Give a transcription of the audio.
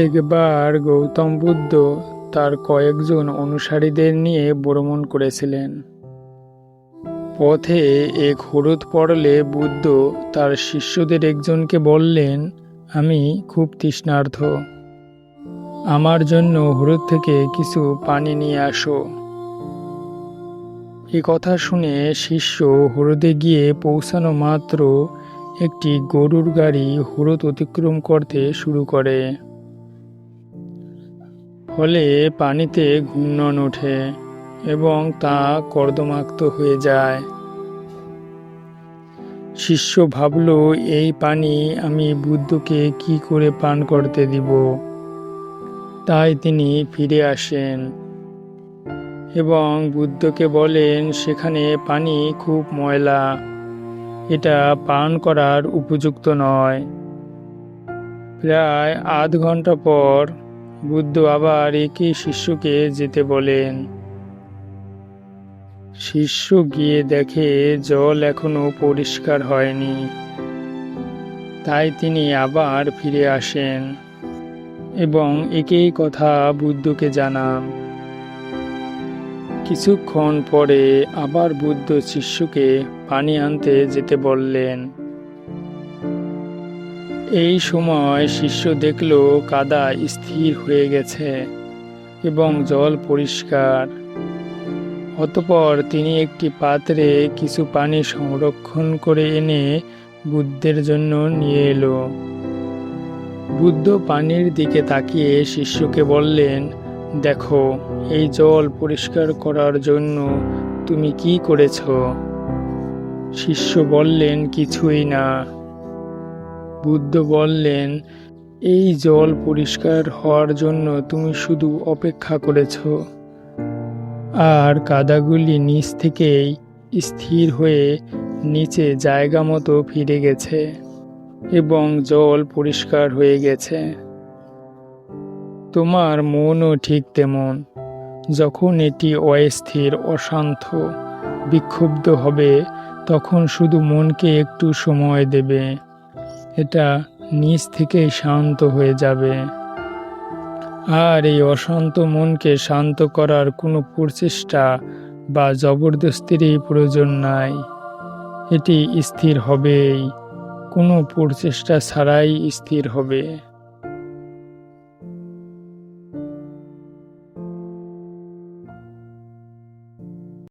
একবার গৌতম বুদ্ধ তার কয়েকজন অনুসারীদের নিয়ে ভ্রমণ করেছিলেন। পথে এক হ্রদ পড়লে বুদ্ধ তার শিষ্যদের একজনকে বললেন, আমি খুব তৃষ্ণার্ত, আমার জন্য হ্রদ থেকে কিছু পানি নিয়ে আসো। এ কথা শুনে শিষ্য হ্রদে গিয়ে পৌঁছানো মাত্র একটি গরুর গাড়ি হ্রদ অতিক্রম করতে শুরু করে। ফলে পানিতে ঘূর্ণন ওঠে এবং তা কর্দমাক্ত হয়ে যায়। শিষ্য ভাবল, এই পানি আমি বুদ্ধকে কি করে পান করতে দিব। তাই তিনি ফিরে আসেন এবং বুদ্ধকে বলেন, সেখানে পানি খুব ময়লা, এটা পান করার উপযুক্ত নয়। প্রায় আধ ঘন্টা পর বুদ্ধ আবার একই শিষ্যকে যেতে বলেন। শিষ্য গিয়ে দেখে জল এখনো পরিষ্কার হয়নি। তাই তিনি আবার ফিরে আসেন এবং একই কথা বুদ্ধকে জানান। কিছুক্ষণ পরে আবার বুদ্ধ শিষ্যকে পানি আনতে যেতে বললেন। এই সময় শিষ্য দেখল কাদা স্থির হয়ে গেছে এবং জল পরিষ্কার। অতঃপর তিনি একটি পাত্রে কিছু পানি সংরক্ষণ করে এনে বুদ্ধের জন্য নিয়ে এলো। বুদ্ধ পানির দিকে তাকিয়ে শিষ্যকে বললেন, দেখো, এই জল পরিষ্কার করার জন্য তুমি কি করেছ? শিষ্য বললেন, কিছুই না। বুদ্ধ বললেন, এই জল পরিষ্কার হওয়ার জন্য তুমি শুধু অপেক্ষা করেছ, আর কাদাগুলি নিচ থেকেই স্থির হয়ে নিচে জায়গা মতো ফিরে গেছে এবং জল পরিষ্কার হয়ে গেছে। তোমার মনও ঠিক তেমন। যখন এটি অস্থির, অশান্ত, বিক্ষুব্ধ হবে, তখন শুধু মনকে একটু সময় দেবে, এটা নিজ থেকেই শান্ত হয়ে যাবে। আর এই অশান্ত মনকে শান্ত করার কোনো প্রচেষ্টা বা জবরদস্তিরই প্রয়োজন নাই। এটি স্থির হবেই, কোনো প্রচেষ্টা ছাড়াই স্থির হবে।